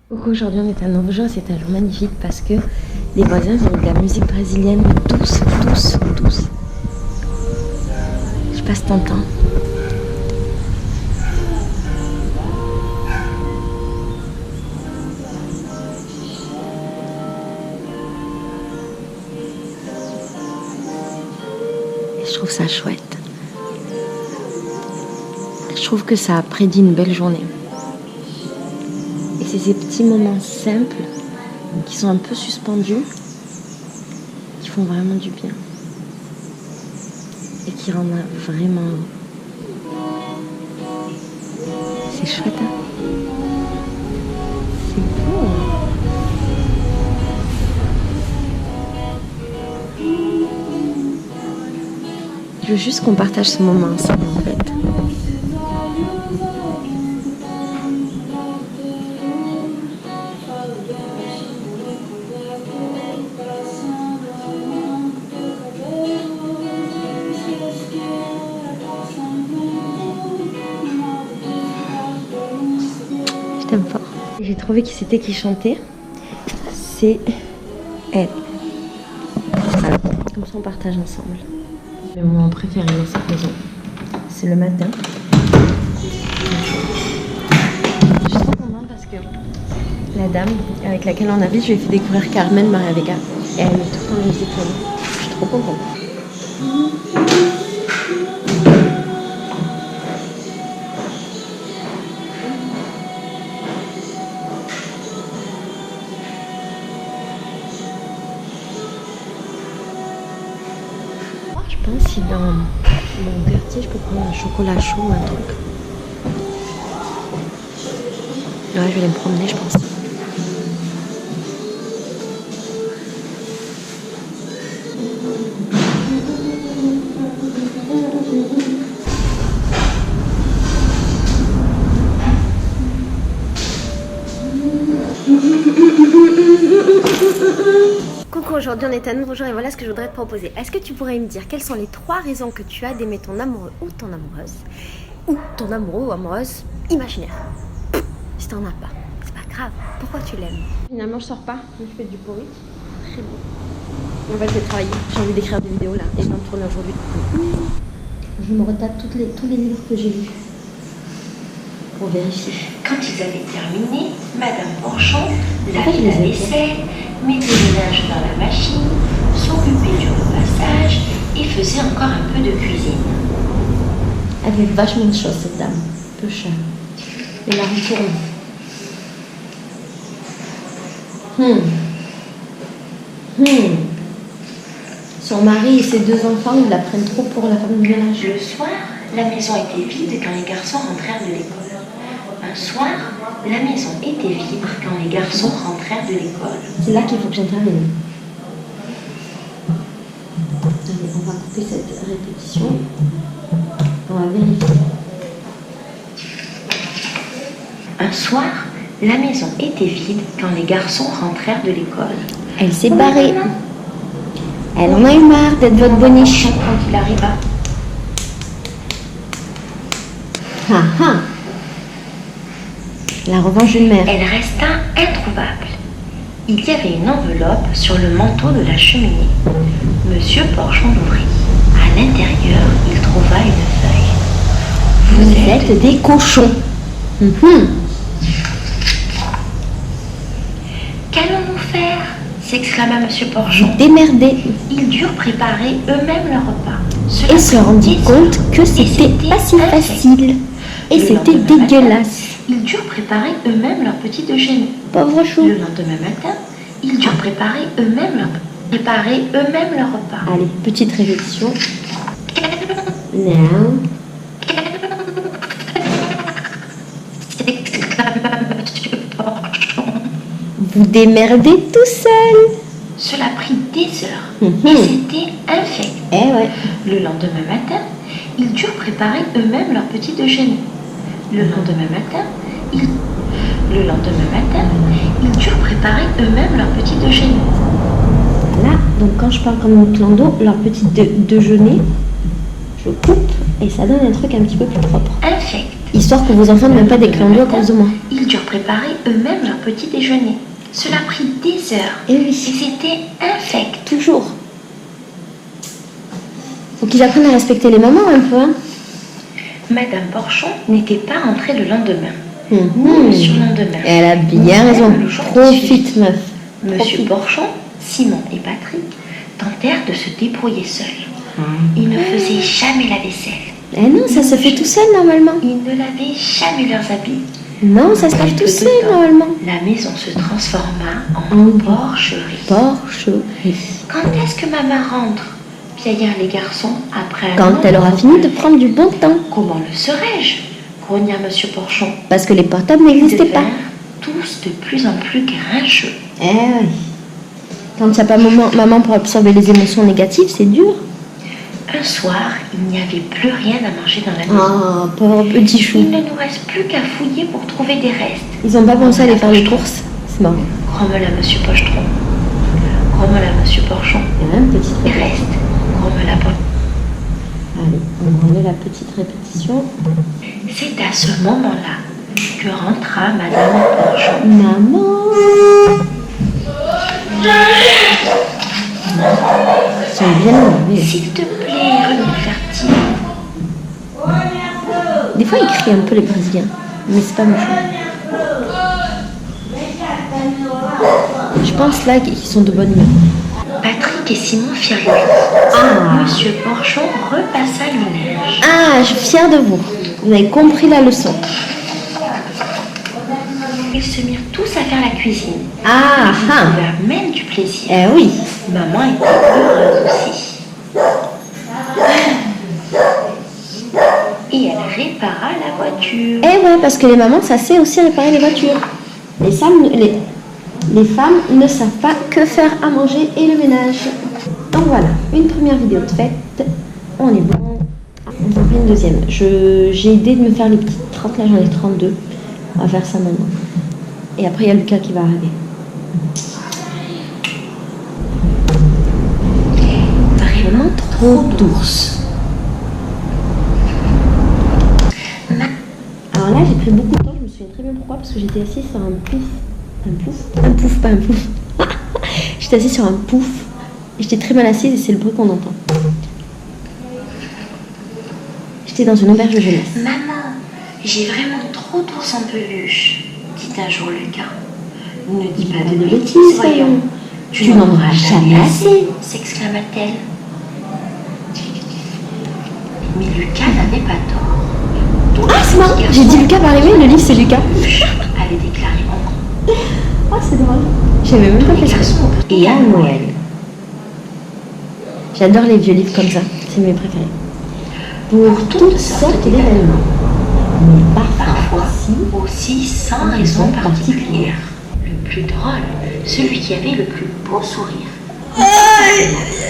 Coucou, aujourd'hui on est à Novo João, c'est un jour magnifique parce que les voisins ont de la musique brésilienne douce. Je passe ton temps. Et je trouve ça chouette. Je trouve que ça prédit une belle journée. Et c'est ces petits moments simples qui sont un peu suspendus qui font vraiment du bien et qui rendent vraiment... C'est chouette, hein? C'est beau, hein? Je veux juste qu'on partage ce moment ensemble, en fait. Je t'aime fort. J'ai trouvé qui c'était qui chantait. C'est elle. Voilà. Comme ça on partage ensemble. Le moment préféré dans cette maison, c'est le matin. Je suis trop contente parce que la dame avec laquelle on habite, je lui ai fait découvrir Carmen Maria Vega. Et elle met tout le temps la musique pour nous. Je suis trop contente. Je pense si dans mon quartier je peux prendre un chocolat chaud ou un truc. Ouais, je vais aller me promener, je pense. Coucou, aujourd'hui on est à Novo João et voilà ce que je voudrais te proposer. Est-ce que tu pourrais me dire quelles sont les 3 raisons que tu as d'aimer ton amoureux ou ton amoureuse ou amoureuse imaginaire? Si t'en as pas, c'est pas grave. Pourquoi tu l'aimes? Finalement je sors pas, je fais du bruit. Très beau. On va essayer de travailler. J'ai envie d'écrire des vidéos là et je vais en tourner aujourd'hui. Je me retape tous les livres que j'ai lus pour vérifier. Quand ils avaient terminé, Madame Porchon lavait la vaisselle, mettait le linge dans la machine, s'occupait du repassage et faisait encore un peu de cuisine. Elle fait vachement de choses cette dame, peu cher. Et la retourne. Son mari et ses 2 enfants, ils la prennent trop pour la femme de ménage. Le soir, la maison était vide quand les garçons rentrèrent de l'école. Un soir, la maison était vide quand les garçons rentrèrent de l'école. C'est là qu'il faut que j'intervienne. Allez, on va couper cette répétition. On va vérifier. Un soir, la maison était vide quand les garçons rentrèrent de l'école. Elle s'est barrée. Elle en a eu marre d'être votre boniche. Quand il arriva. Ah ah. La revanche d'une mère. Elle resta introuvable. Il y avait une enveloppe sur le manteau de la cheminée. Monsieur Porchon l'ouvrit. À l'intérieur, il trouva une feuille. Vous êtes des cochons. Qu'allons-nous faire? S'exclama Monsieur Porchon. Démerdez. Ils durent préparer eux-mêmes leur repas. Et se rendit compte que c'était pas si facile. Et c'était dégueulasse. Ils durent préparer eux-mêmes leur petit déjeuner. Pauvre chou. Le lendemain matin, ils durent préparer eux-mêmes leur repas. Allez, petite répétition. Now. Vous démerdez tout seul. Cela prit des heures et c'était infect. Eh ouais. Le lendemain matin, ils durent préparer eux-mêmes leur petit déjeuner. Le lendemain matin, ils durent préparer eux-mêmes leur petit déjeuner. Là, donc quand je parle comme une clando, leur petit déjeuner, je coupe et ça donne un truc un petit peu plus propre. Infect. Histoire que vos enfants ne mettent pas des clés à cause de moi. Ils durent préparer eux-mêmes leur petit déjeuner. Cela a pris des heures. Et oui. Et c'était infect. Toujours. Faut qu'ils apprennent à respecter les mamans un peu, hein. Madame Porchon n'était pas rentrée le lendemain. Ni le surlendemain. Elle a bien raison. Profite, meuf. Monsieur Porchon, Simon et Patrick tentèrent de se débrouiller seuls. Ils ne faisaient jamais la vaisselle. Eh non, ça se fait tout seul normalement. Ils ne lavaient jamais leurs habits. Non, ça se lave tout seul normalement. La maison se transforma en porcherie. Porcherie. Quand est-ce que maman rentre? Piaillèrent les garçons après un Quand long elle aura fini de prendre du bon temps. Comment le serais-je? Grogna Monsieur Porchon. Parce que les portables n'existaient pas. Tous de plus en plus grincheux. Eh oui. Quand il n'y a pas maman pour absorber les émotions négatives, c'est dur. Un soir, il n'y avait plus rien à manger dans la maison. Oh, pauvre petit chou. Il ne nous reste plus qu'à fouiller pour trouver des restes. Ils n'ont pas pensé à aller faire les courses. C'est marrant. Grommela Monsieur Pochetron. Grommela Monsieur Porchon. Il y a un petit Les restes. Grommela Porchon. Allez, on remet la petite répétition. C'est à ce moment-là que rentra Madame Porchon. Maman. Ils sont bien énervés. S'il te plaît, renifère-t-il. Des fois, ils crient un peu les Brésiliens, mais c'est pas méchant. Je pense là qu'ils sont de bonne humeur. Patrick et Simon firent le lit. Monsieur Porchon repassa le linge. Ah, je suis fière de vous. Vous avez compris la leçon. Ils se mirent tous à faire la cuisine. Ah, Ils ah. trouvèrent même du plaisir. Eh oui. Maman était heureuse aussi. Et elle répara la voiture. Eh ouais, parce que les mamans, ça sait aussi réparer les voitures. Les femmes ne savent pas que faire à manger et le ménage. Donc voilà, une première vidéo de fête. On est bon. On en fait une deuxième. J'ai idée de me faire les petites 30, là j'en ai 32. On va faire ça maintenant. Et après il y a Lucas qui va arriver. Vraiment trop douce. Alors là j'ai pris beaucoup de temps, je me souviens très bien pourquoi, parce que j'étais assise sur un pouf. Un pouf, pas un pouf. J'étais assise sur un pouf. Et j'étais très mal assise et c'est le bruit qu'on entend. J'étais dans une auberge de jeunesse. Maman, j'ai vraiment trop d'ours en peluche, dit un jour Lucas. Ne dis pas de bêtises, voyons. Tu n'en auras jamais assez, s'exclama-t-elle. Mais Lucas n'avait pas tort. Ah, c'est marrant, j'ai dit Lucas va arriver, le livre c'est Lucas. Avait déclaré en gros. Ah, c'est drôle. J'avais même pas fait ça. Et à Noël. J'adore les vieux livres comme ça, c'est mes préférés. Pour toutes sortes d'événements. Mais parfois aussi sans raison particulière. Le plus drôle, celui qui avait le plus beau sourire.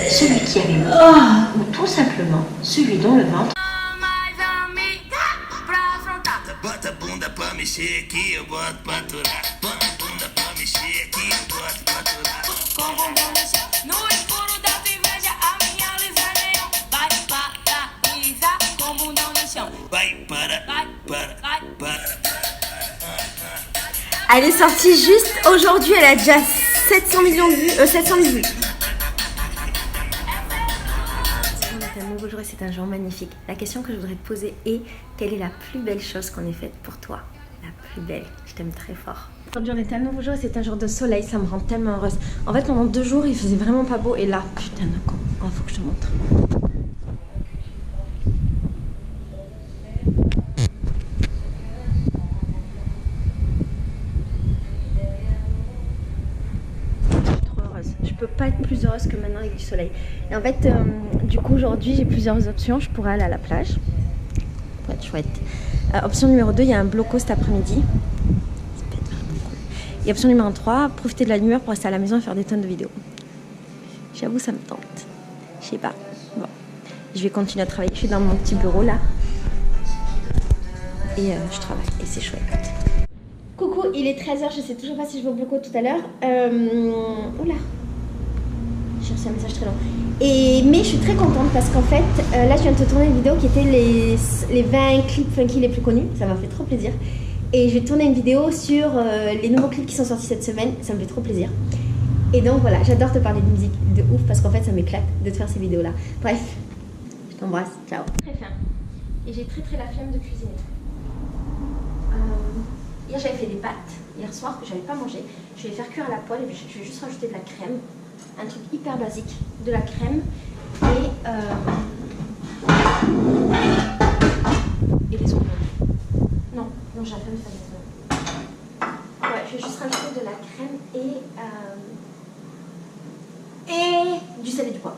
Celui qui avait le ou tout simplement celui dont le ventre. Bota a bunda pra mexer aqui, eu boto pra aturar. Bota a bunda pra mexer aqui, eu boto pra aturar. Com bunda no chão, no escuro da tua inveja, a minha luz é neon. Vai paralisar com bundão no chão. Vai para. Elle est sortie juste aujourd'hui, elle a déjà 700 millions de vues, 700 000 vues. C'est un nouveau jour et c'est un jour magnifique. La question que je voudrais te poser est: quelle est la plus belle chose qu'on ait faite pour toi? La plus belle. Je t'aime très fort. Aujourd'hui on est un nouveau jour et c'est un jour de soleil, ça me rend tellement heureuse. En fait pendant 2 jours il faisait vraiment pas beau et là, putain de con. Oh, faut que je te montre. Je peux pas être plus heureuse que maintenant avec du soleil. Et en fait, du coup aujourd'hui j'ai plusieurs options. Je pourrais aller à la plage. Ça peut être chouette. Option numéro 2, il y a un bloco cet après-midi. Ça peut être vraiment cool. Et option numéro 3, profiter de la lumière pour rester à la maison et faire des tonnes de vidéos. J'avoue ça me tente. Je sais pas. Bon. Je vais continuer à travailler. Je suis dans mon petit bureau là. Et je travaille. Et c'est chouette. Coucou, il est 13h. Je sais toujours pas si je vais au bloco tout à l'heure. Oula. J'ai reçu un message très long. Mais je suis très contente parce qu'en fait, là je viens de te tourner une vidéo qui était les 20 clips funky les plus connus. Ça m'a fait trop plaisir. Et je vais tourner une vidéo sur les nouveaux clips qui sont sortis cette semaine. Ça me fait trop plaisir. Et donc voilà, j'adore te parler de musique de ouf parce qu'en fait ça m'éclate de te faire ces vidéos là. Bref, je t'embrasse, ciao. Très faim. Et j'ai très la flemme de cuisiner. Hier j'avais fait des pâtes, hier soir que j'avais pas mangé. Je vais les faire cuire à la poêle et je vais juste rajouter de la crème. Un truc hyper basique. De la crème et des oignons. Non, j'ai la flemme de faire des oignons. Ouais, je vais juste rajouter de la crème et du sel et du poivre.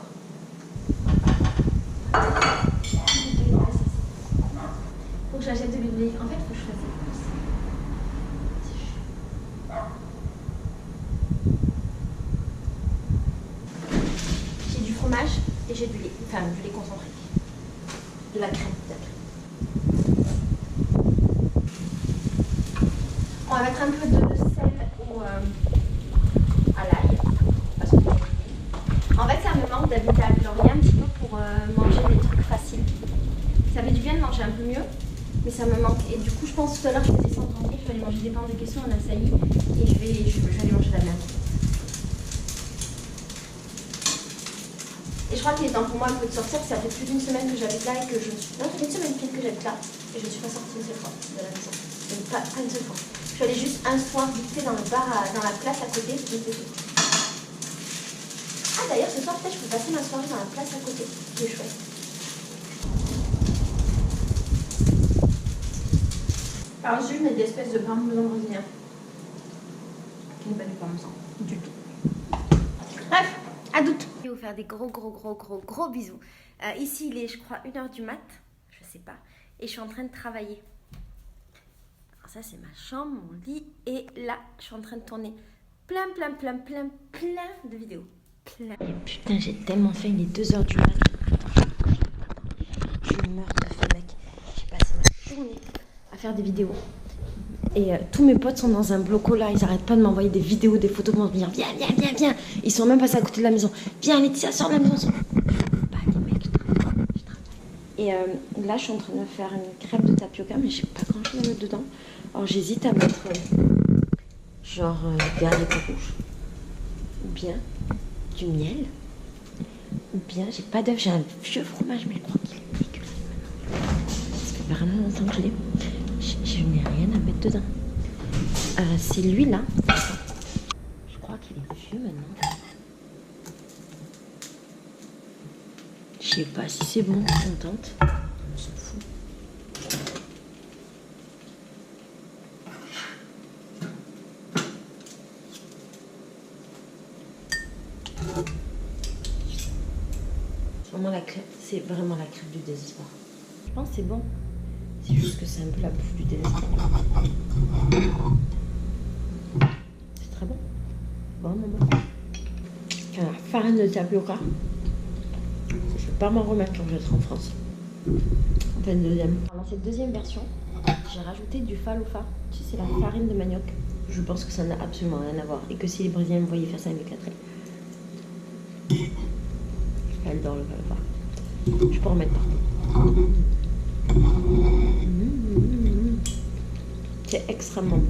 Faut que j'achète de l'huile d'olive. En fait, faut que je fasse des courses. J'ai du fromage et j'ai du lait. Enfin, du lait concentré. De la crème. On va mettre un peu de sel à l'ail. En fait, ça me manque d'habiter à Gloria un petit peu pour manger des trucs faciles. Ça fait du bien de manger un peu mieux, mais ça me manque. Et du coup, je pense tout à l'heure, je vais descendre tranquille, je vais aller manger des pains de questions en açaï et je vais aller manger de la viande. Et je crois qu'il est temps pour moi un peu de sortir, parce que ça fait plus d'une semaine que j'habite là et que je ne suis... Non, ça fait une semaine pile que j'habite là et je ne suis pas sortie une seule fois de la maison. Pas une seule fois. Je suis allée juste un soir dicter dans le bar, dans la place à côté, je sais tout. Ah d'ailleurs, ce soir, peut-être je peux passer ma soirée dans la place à côté, qui est chouette. Par-dessus, je mets des espèces de parmesan brésilien. Qui n'est pas du parmesan, du tout. Bref, à doute. Je vais vous faire des gros bisous. Ici, il est, je crois, 1h du mat. Je sais pas. Et je suis en train de travailler. Alors ça, c'est ma chambre, mon lit. Et là, je suis en train de tourner plein de vidéos. Et putain, j'ai tellement faim. Il est 2h du mat. Je meurs de faim, mec. J'ai passé ma journée à faire des vidéos. Et tous mes potes sont dans un bloco là, ils arrêtent pas de m'envoyer des vidéos, des photos pour me dire viens. Ils sont même passés à côté de la maison. Viens Laetitia, sors de la maison. Bah les mecs, je travaille. Et là je suis en train de faire une crêpe de tapioca, mais je sais pas grand chose à mettre dedans. Alors j'hésite à mettre genre des haricots rouges, ou bien du miel, ou bien j'ai pas d'œuf, j'ai un vieux fromage, mais je crois qu'il est dégueulasse maintenant. Ça fait vraiment longtemps que je l'ai. Je n'ai rien à mettre dedans. C'est lui là. Je crois qu'il est vieux maintenant. Je sais pas si c'est bon, je suis contente. On s'en fout. C'est vraiment la crêpe du désespoir. Je pense que c'est bon. C'est juste que c'est un peu la bouffe du désespoir. C'est très bon. Vraiment bon. Alors, farine de tapioca. Je ne vais pas m'en remettre quand je serai en France. Enfin, une deuxième. Dans cette deuxième version, j'ai rajouté du falofa. Tu sais, c'est la farine de manioc. Je pense que ça n'a absolument rien à voir. Et que si les Brésiliens me voyaient faire ça, ils m'éclateraient. J'adore le falofa. Je peux en mettre partout. C'est extrêmement bon.